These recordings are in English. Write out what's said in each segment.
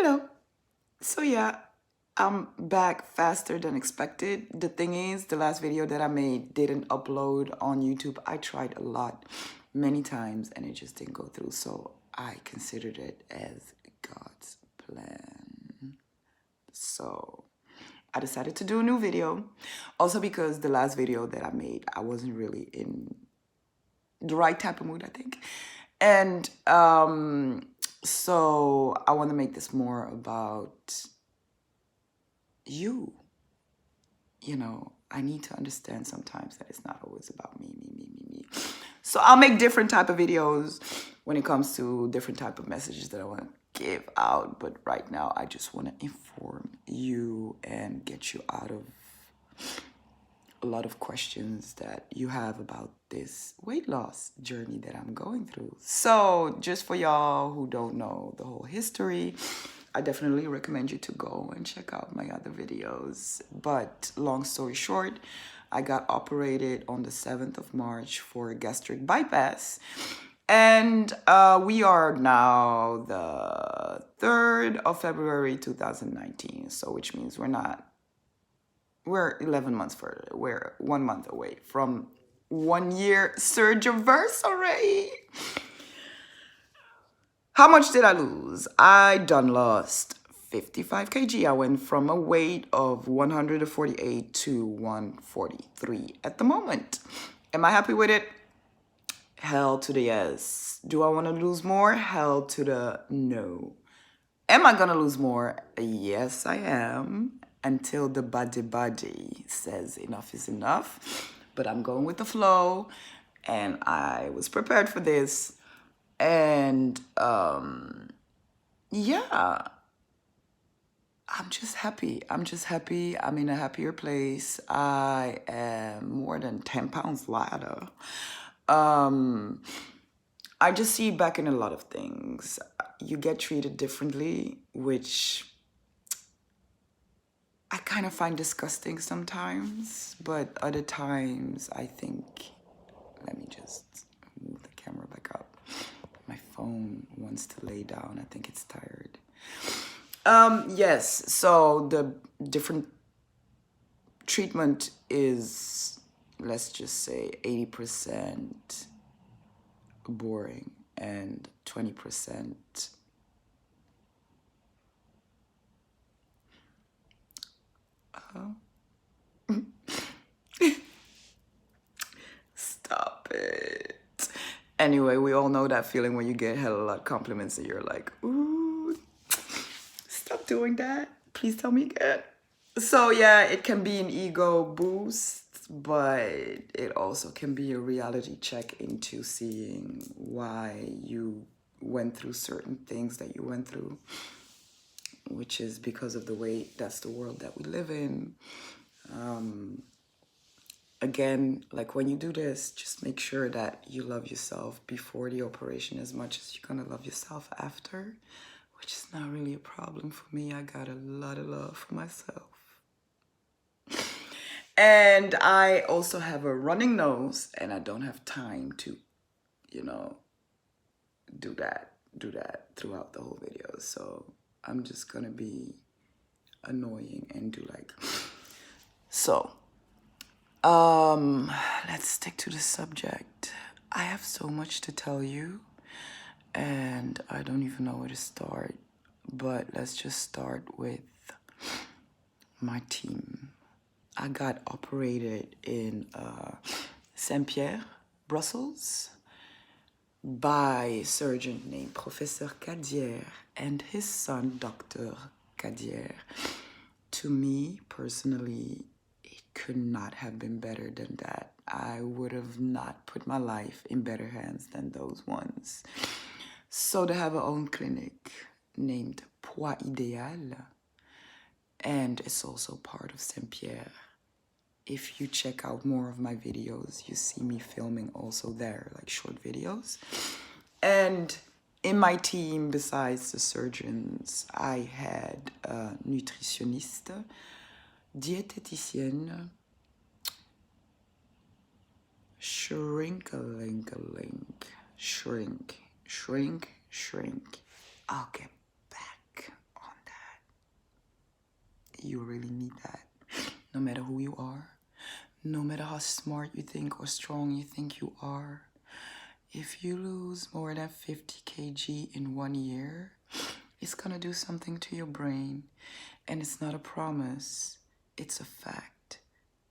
Hello. So yeah, I'm back faster than expected. The thing is, the last video that I made didn't upload on YouTube. I tried a lot, many times, and it just didn't go through. So I considered it as God's plan. So I decided to do a new video. Also because the last video that I made, I wasn't really in the right type of mood, I think. And so I want to make this more about you. I need to understand sometimes that it's not always about me. So I'll make different type of videos when it comes to different type of messages that I want to give out. But right now, I just want to inform you and get you out of a lot of questions that you have about this weight loss journey that I'm going through. So just for y'all who don't know the whole history, I definitely recommend you to go and check out my other videos. But long story short, I got operated on the 7th of March for a gastric bypass. And we are now the 3rd of February 2019. So which means we're 11 months further. We're 1 month away from 1 year surgery. How much did I lose? I done lost 55 kg. I went from a weight of 148 to 143 at the moment. Am I happy with it? Hell to the yes. Do I want to lose more? Hell to the no. Am I gonna lose more? Yes, I am. Until the body says enough is enough. But I'm going with the flow, and I was prepared for this. And yeah, I'm just happy. I'm in a happier place. I am more than 10 pounds lighter. I just see back in a lot of things. You get treated differently, which I kind of find disgusting sometimes, but other times I think, let me just move the camera back up. My phone wants to lay down. I think it's tired. Yes, so the different treatment is, let's just say 80% boring and 20% stop it. Anyway, we all know that feeling when you get hella lot of compliments and you're like, ooh, stop doing that. Please tell me again. So yeah, it can be an ego boost, but it also can be a reality check into seeing why you went through certain things that you went through, which is because of the weight. That's the world that we live in. Again, like when you do this, just make sure that you love yourself before the operation as much as you're gonna love yourself after, which is not really a problem for me. I got a lot of love for myself. And I also have a running nose, and I don't have time to, do that throughout the whole video. So I'm just gonna be annoying and do like, so. Let's stick to the subject. I have so much to tell you, and I don't even know where to start. But let's just start with my team. I got operated in Saint-Pierre, Brussels, by a surgeon named Professor Cadier and his son, Dr. Cadier. To me, personally, it could not have been better than that. I would have not put my life in better hands than those ones. So they have their own clinic named Poids Idéal, and it's also part of Saint-Pierre. If you check out more of my videos, you see me filming also there, like short videos. And in my team, besides the surgeons, I had a nutritionniste, diététicienne, shrink. I'll get back on you really need that. No matter who you are, no matter how smart you think or strong you think you are, if you lose more than 50 kg in 1 year, it's gonna do something to your brain. And it's not a promise, it's a fact.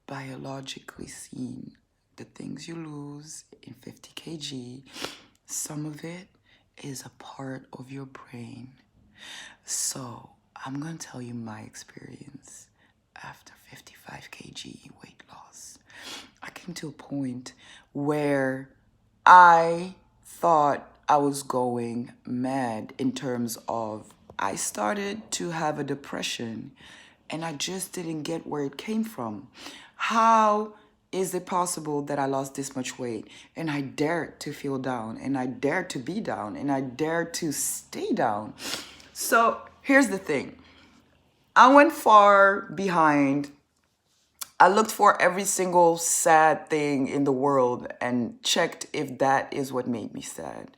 Biologically seen, the things you lose in 50 kg, some of it is a part of your brain. So I'm gonna tell you my experience after 55 kg weight loss. I came to a point where I thought I was going mad in terms of I started to have a depression and I just didn't get where it came from. How is it possible that I lost this much weight and I dared to feel down and I dared to be down and I dared to stay down? So here's the thing. I went far behind. I looked for every single sad thing in the world and checked if that is what made me sad.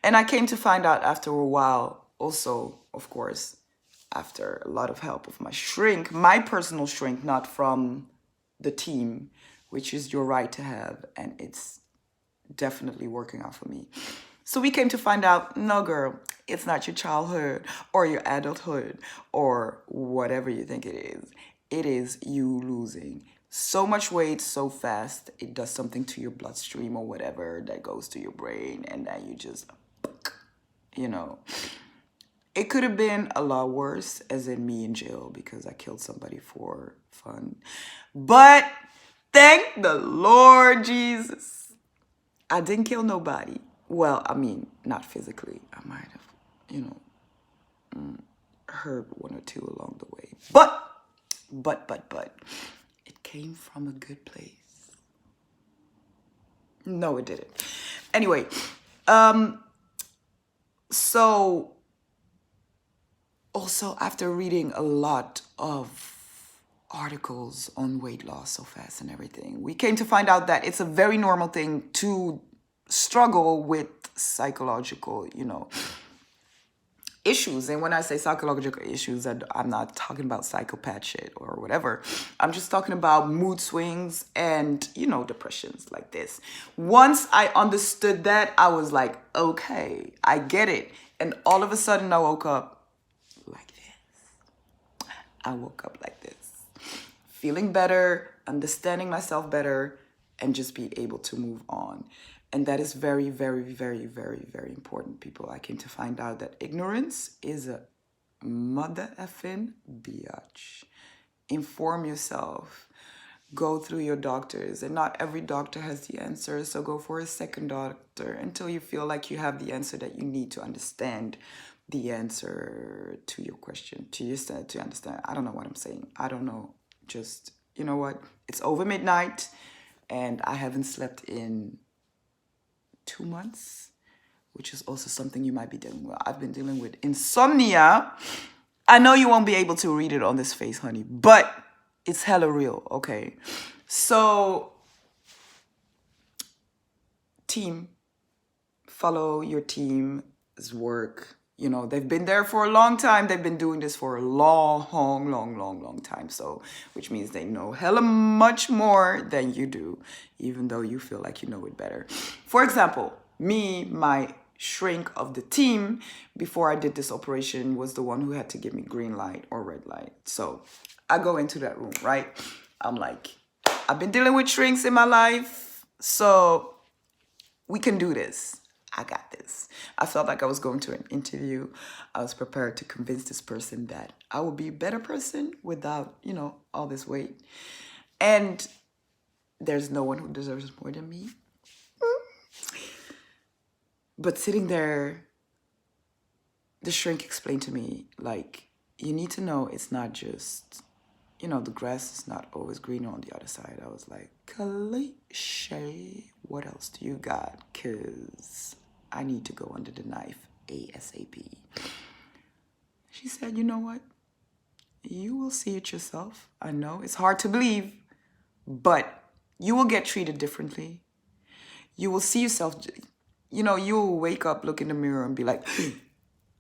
And I came to find out after a while, also, of course, after a lot of help of my shrink, my personal shrink, not from the team, which is your right to have, and it's definitely working out for me. So we came to find out, no girl, it's not your childhood or your adulthood or whatever you think it is. It is you losing so much weight so fast, it does something to your bloodstream or whatever that goes to your brain, and then you just, you know. It could have been a lot worse, as in me in jail because I killed somebody for fun. But thank the Lord Jesus, I didn't kill nobody. Well, I mean, not physically. I might have, you know, hurt one or two along the way. But, it came from a good place. No, it didn't. Anyway, so also after reading a lot of articles on weight loss so fast and everything, we came to find out that it's a very normal thing to struggle with psychological, you know, issues. And when I say psychological issues, I'm not talking about psychopath shit or whatever. I'm just talking about mood swings and, you know, depressions like this. Once I understood that, I was like, okay, I get it. And all of a sudden I woke up like this. I woke up like this. Feeling better, understanding myself better, and just be able to move on. And that is very, very, very, very, very important, people. I came to find out that ignorance is a mother effing biatch. Inform yourself. Go through your doctors. And not every doctor has the answer, so go for a second doctor until you feel like you have the answer that you need to understand the answer to your question, to understand. I don't know what I'm saying. I don't know. Just, you know what? It's over midnight, and I haven't slept in 2 months, which is also something you might be dealing with. I've been dealing with insomnia. I know you won't be able to read it on this face, honey, but it's hella real, okay? So, team, follow your team's work. You know, they've been there for a long time. They've been doing this for a long time. So, which means they know hella much more than you do, even though you feel like you know it better. For example, me, my shrink of the team, before I did this operation, was the one who had to give me green light or red light. So I go into that room, right? I'm like, I've been dealing with shrinks in my life, so we can do this. I got this. I felt like I was going to an interview. I was prepared to convince this person that I would be a better person without, you know, all this weight. And there's no one who deserves more than me. But sitting there, the shrink explained to me, like, you need to know it's not just, you know, the grass is not always greener on the other side. I was like, cliche, what else do you got? Because I need to go under the knife ASAP. She said, you know what? You will see it yourself. I know it's hard to believe, but you will get treated differently. You will see yourself, you know, you will wake up, look in the mirror and be like,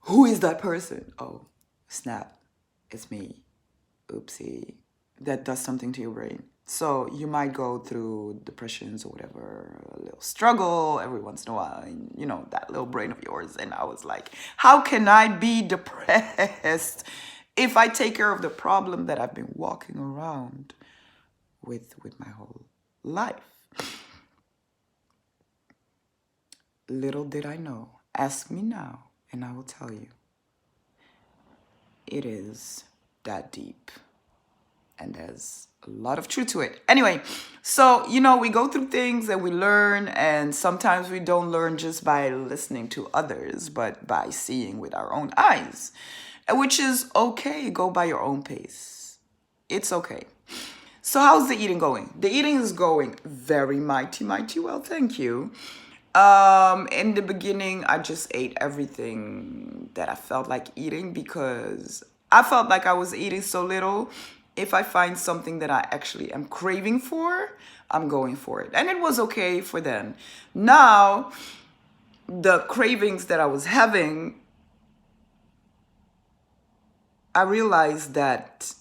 who is that person? Oh, snap, it's me. oopsie, that does something to your brain. So you might go through depressions or whatever, a little struggle every once in a while, and you know, that little brain of yours. And I was like, how can I be depressed if I take care of the problem that I've been walking around with my whole life? Little did I know. Ask me now, and I will tell you. It is that deep. And there's a lot of truth to it. Anyway, so, you know, we go through things and we learn, and sometimes we don't learn just by listening to others, but by seeing with our own eyes, which is okay. Go by your own pace. It's okay. So how's the eating going? The eating is going very mighty well, thank you. In the beginning, I just ate everything that I felt like eating because I felt like I was eating so little. If I find something that I actually am craving for, I'm going for it. And it was okay for then. Now, the cravings that I was having, I realized that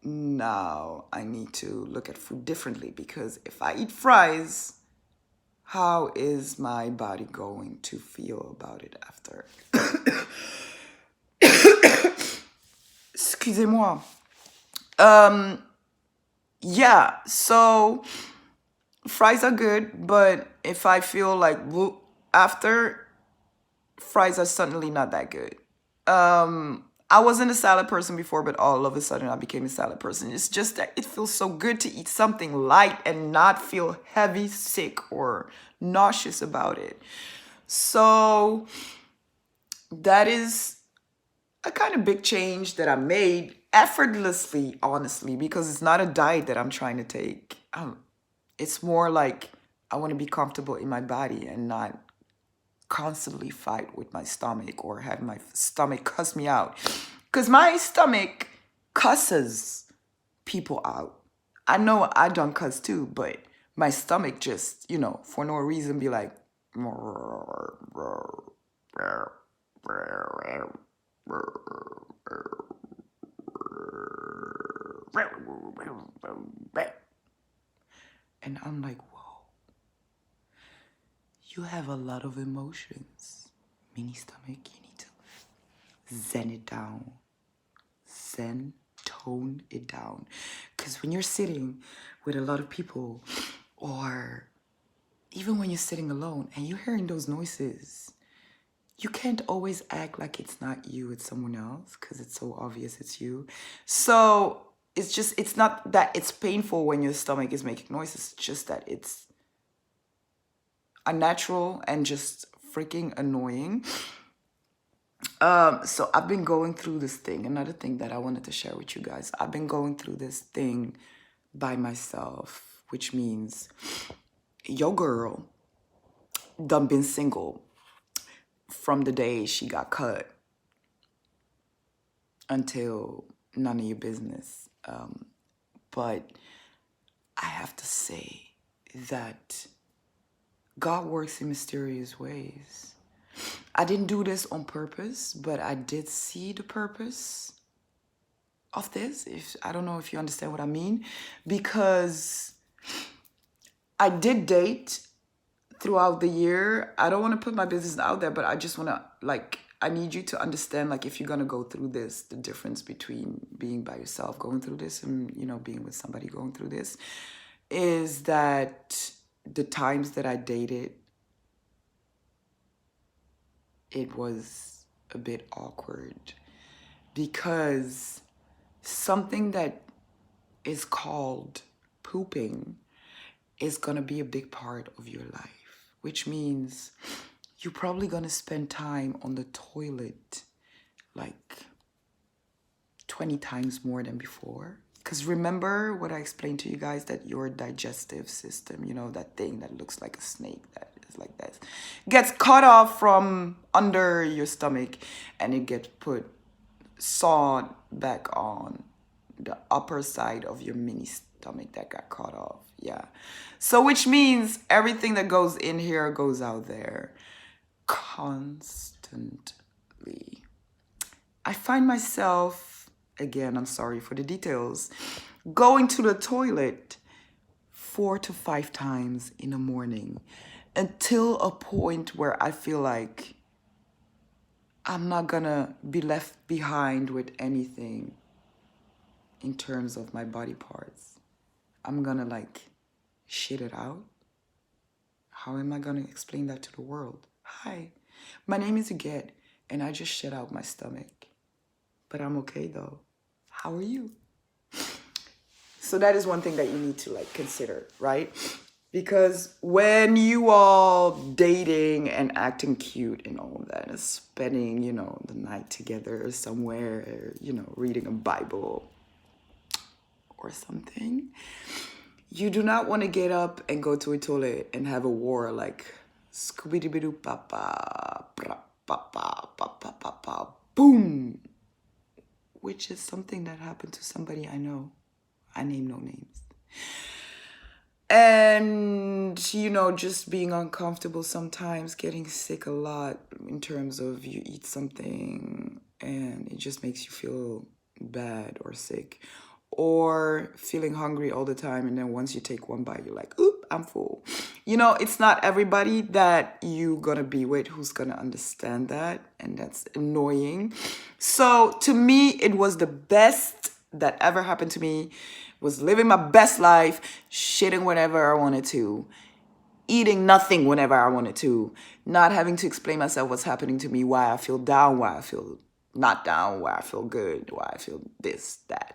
now I need to look at food differently, because if I eat fries, how is my body going to feel about it after? Excusez-moi. Yeah, so fries are good, but if I feel like after, fries are suddenly not that good. I wasn't a salad person before, but all of a sudden I became a salad person. It's just that it feels so good to eat something light and not feel heavy, sick, or nauseous about it. So that is a kind of big change that I made effortlessly, honestly, because it's not a diet that I'm trying to take. It's more like I want to be comfortable in my body and not constantly fight with my stomach or have my stomach cuss me out. Because my stomach cusses people out. I know I don't cuss too, but my stomach just, you know, for no reason be like, and I'm like, whoa, you have a lot of emotions. Mini stomach, you need to zen it down. Zen, tone it down. Because when you're sitting with a lot of people, or even when you're sitting alone and you're hearing those noises, you can't always act like it's not you, it's someone else, because it's so obvious it's you. So it's not that it's painful when your stomach is making noises, it's just that it's unnatural and just freaking annoying. So I've been going through this thing. Another thing that I wanted to share with you guys. I've been going through this thing by myself, which means your girl done been single from the day she got cut until none of your business. But I have to say that God works in mysterious ways. I didn't do this on purpose, but I did see the purpose of this. I don't know if you understand what I mean, because I did date throughout the year. I don't want to put my business out there, but I just want to, like, I need you to understand, like, if you're going to go through this, the difference between being by yourself going through this and, you know, being with somebody going through this is that the times that I dated, it was a bit awkward, because something that is called pooping is going to be a big part of your life, which means you're probably going to spend time on the toilet like 20 times more than before. Because remember what I explained to you guys, that your digestive system, you know, that thing that looks like a snake that is like this, gets cut off from under your stomach and it gets put sawed back on the upper side of your mini stomach that got cut off. Yeah. So which means everything that goes in here goes out there constantly. I find myself Again, I'm sorry for the details. Going to the toilet 4 to 5 times in the morning until a point where I feel like I'm not gonna be left behind with anything in terms of my body parts. I'm gonna like shit it out. How am I gonna explain that to the world? Hi, my name is Uget, and I just shit out my stomach. But I'm okay though. How are you? So that is one thing that you need to like consider, right? Because when you all dating and acting cute and all of that, and spending, the night together somewhere, reading a Bible or something, you do not want to get up and go to a toilet and have a war like Scooby-Doo papa, papa, papa, papa, boom, which is something that happened to somebody I know. I name no names. And, just being uncomfortable sometimes, getting sick a lot in terms of you eat something and it just makes you feel bad or sick. Or feeling hungry all the time, and then once you take one bite, you're like, oop, I'm full. It's not everybody that you're gonna be with who's gonna understand that, and that's annoying. So to me, it was the best that ever happened to me, was living my best life, shitting whenever I wanted to, eating nothing whenever I wanted to, not having to explain myself what's happening to me, why I feel down, why I feel not down, why I feel good, why I feel this, that.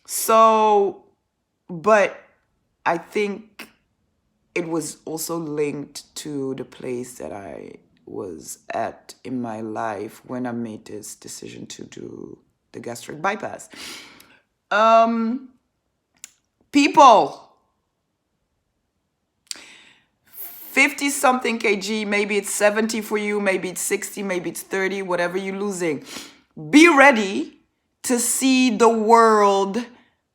So, but I think it was also linked to the place that I was at in my life when I made this decision to do the gastric bypass. People, 50 something kg, maybe it's 70 for you, maybe it's 60, maybe it's 30, whatever you're losing. Be ready to see the world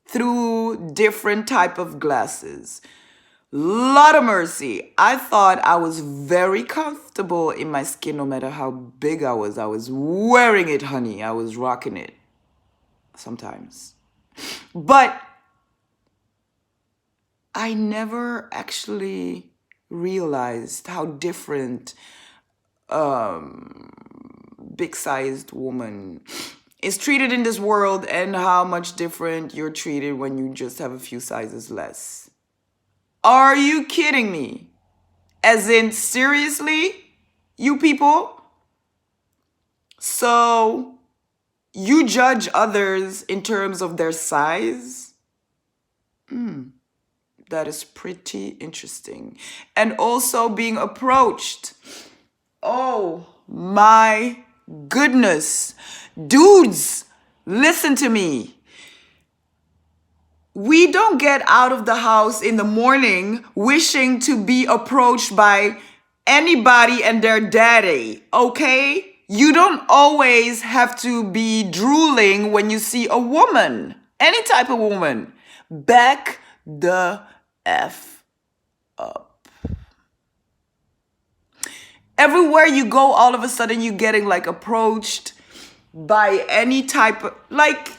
through different type of glasses. Lot of mercy. I thought I was very comfortable in my skin no matter how big I was. I was wearing it, honey. I was rocking it sometimes. But I never actually realized how different big-sized woman is treated in this world and how much different you're treated when you just have a few sizes less. Are you kidding me? As in, seriously, you people? So you judge others in terms of their size? That is pretty interesting. And also being approached. Oh my goodness. Dudes, listen to me. We don't get out of the house in the morning wishing to be approached by anybody and their daddy, okay? You don't always have to be drooling when you see a woman, any type of woman. Back the F up. Everywhere you go, all of a sudden you're getting like approached by any type of, like,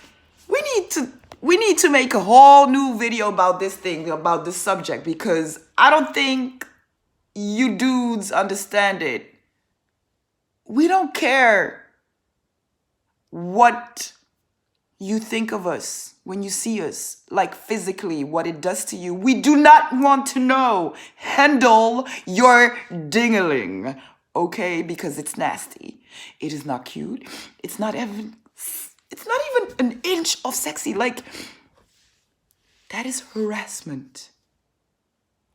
we need to make a whole new video about this thing, about this subject, because I don't think you dudes understand it. We don't care what you think of us when you see us, like physically, what it does to you. We do not want to know. Handle your dingling, okay? Because it's nasty. It is not cute. It's not even an inch of sexy. Like, that is harassment.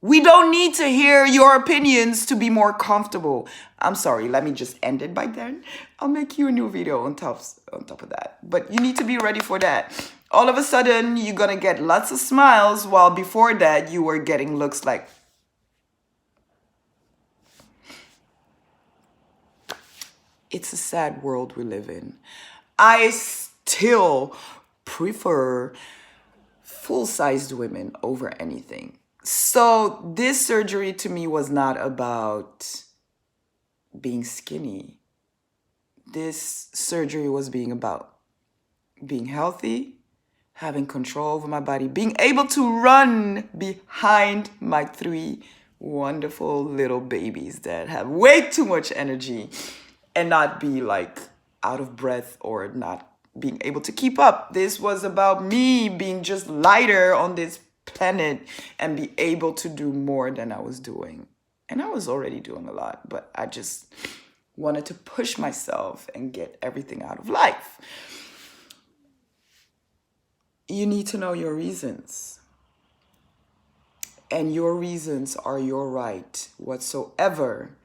We don't need to hear your opinions to be more comfortable. I'm sorry, let me just end it by then. I'll make you a new video on top of that. But you need to be ready for that. All of a sudden, you're gonna get lots of smiles, while before that, you were getting looks like... It's a sad world we live in. I still prefer full-sized women over anything. So this surgery to me was not about being skinny. This surgery was being about being healthy, having control over my body, being able to run behind my three wonderful little babies that have way too much energy and not be like out of breath or not being able to keep up. This was about me being just lighter on this planet and be able to do more than I was doing. And I was already doing a lot, but I just wanted to push myself and get everything out of life. You need to know your reasons. And your reasons are your right whatsoever.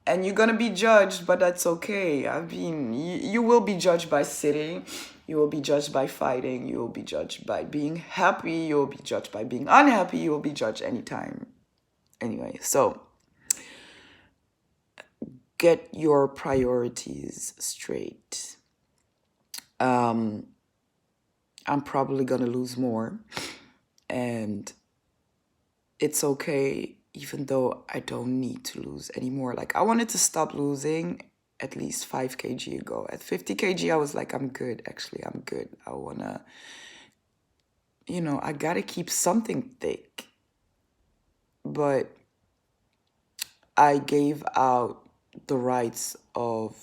And you're going to be judged, but that's okay. I mean, you will be judged by sitting. You will be judged by fighting. You will be judged by being happy. You will be judged by being unhappy. You will be judged anytime. Anyway, so get your priorities straight. I'm probably going to lose more. And it's okay, even though I don't need to lose anymore. Like, I wanted to stop losing at least 5 kg ago. At 50 kg, I was like, I'm good. Actually, I'm good. I want to, I got to keep something thick. But I gave out the rights of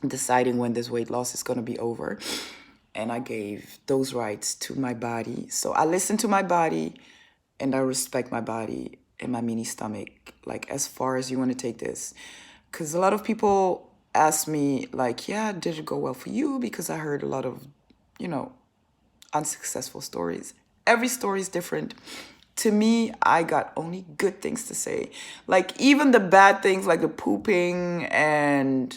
deciding when this weight loss is going to be over. And I gave those rights to my body. So I listened to my body and I respect my body and my mini stomach, like, as far as you want to take this. Because a lot of people ask me, like, yeah, did it go well for you? Because I heard a lot of, unsuccessful stories. Every story is different. To me, I got only good things to say. Like, even the bad things, like the pooping and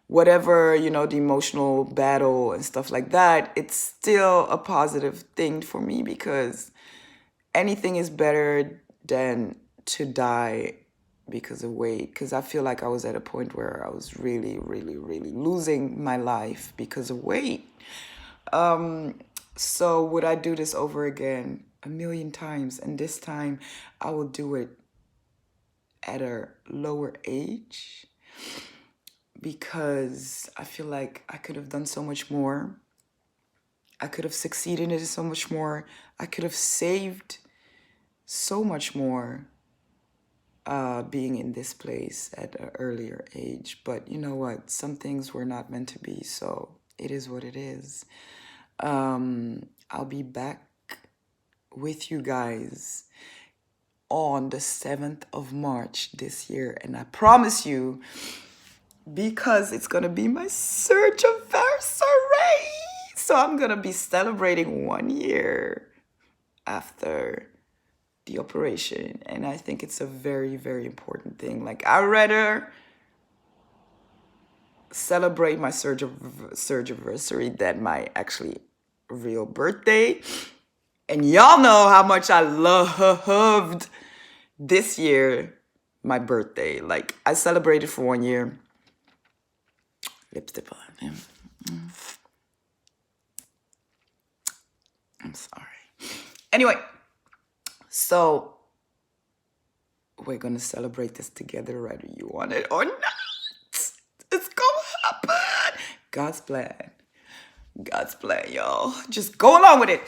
whatever, the emotional battle and stuff like that, it's still a positive thing for me, because anything is better than to die because of weight. Because I feel like I was at a point where I was really, really, really losing my life because of weight. So would I do this over again? 1,000,000 times. And this time I will do it at a lower age, because I feel like I could have done so much more. I could have succeeded in so much more. I could have saved so much more being in this place at an earlier age. But you know what? Some things were not meant to be, so it is what it is. I'll be back with you guys on the 7th of March this year. And I promise you, because it's going to be my surgery. So I'm going to be celebrating 1 year after the operation. And I think it's a very, very important thing. Like, I'd rather celebrate my surgery than my actually real birthday. And y'all know how much I loved this year, my birthday. Like, I celebrated for 1 year. Lipstick on him. I'm sorry. Anyway, so we're gonna celebrate this together, whether you want it or not. It's gonna happen. God's plan. God's plan, y'all. Just go along with it.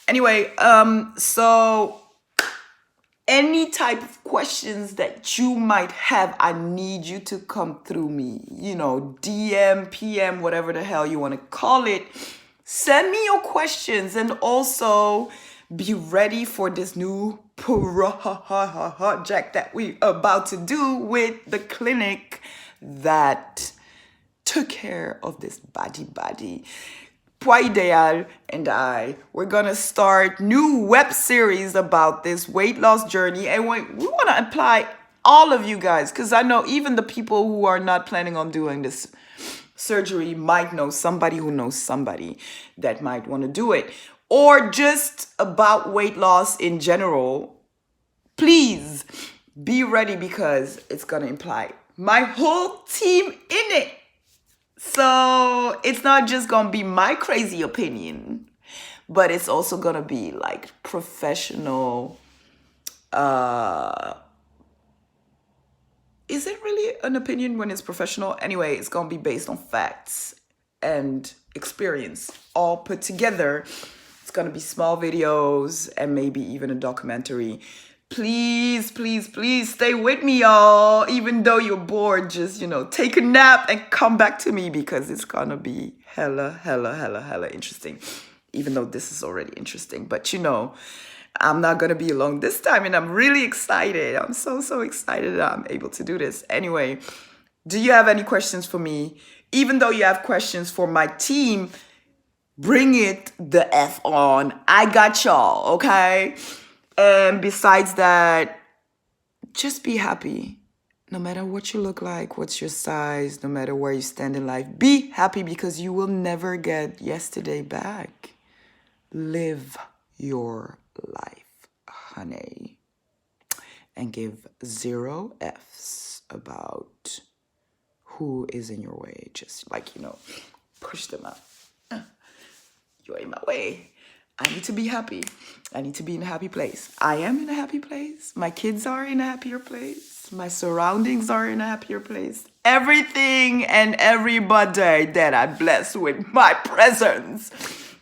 Anyway, so any type of questions that you might have, I need you to come through me. DM, PM, whatever the hell you want to call it. Send me your questions, and also be ready for this new project that we're about to do with the clinic that took care of this body. Poids Ideal and we're gonna start new web series about this weight loss journey, and we want to apply all of you guys, because I know even the people who are not planning on doing this surgery might know somebody who knows somebody that might want to do it, or just about weight loss in general. Please be ready, because it's gonna imply my whole team in it. So it's not just gonna be my crazy opinion, but it's also gonna be like professional. Is it really an opinion when it's professional? Anyway, it's gonna be based on facts and experience all put together. It's gonna be small videos and maybe even a documentary. Please, please, please stay with me, y'all. Even though you're bored, just, take a nap and come back to me because it's gonna be hella interesting. Even though this is already interesting, but I'm not gonna be alone this time, and I'm really excited. I'm so excited that I'm able to do this. Anyway, do you have any questions for me? Even though you have questions for my team, bring it the F on. I got y'all, okay? And besides that, just be happy. No matter what you look like, what's your size, no matter where you stand in life, be happy because you will never get yesterday back. Live your life, honey. And give 0 F's about who is in your way. Just push them out. You're in my way. I need to be happy. I need to be in a happy place. I am in a happy place. My kids are in a happier place. My surroundings are in a happier place. Everything and everybody that I bless with my presence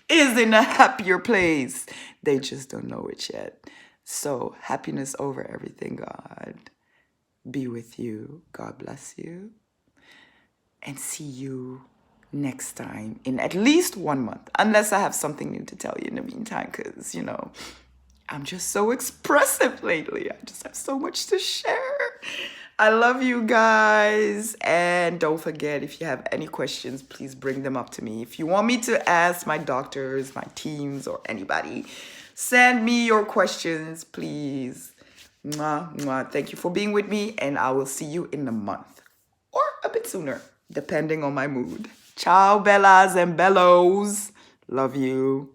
is in a happier place. They just don't know it yet. So happiness over everything, God. Be with you. God bless you. And see you next time in at least 1 month, unless I have something new to tell you in the meantime, because I'm just so expressive lately. I just have so much to share. I love you guys, and don't forget, if you have any questions, please bring them up to me. If you want me to ask my doctors, my teams, or anybody, send me your questions, please. Mwah, mwah. Thank you for being with me, and I will see you in a month or a bit sooner, depending on my mood. Ciao, Bellas and Bellows. Love you.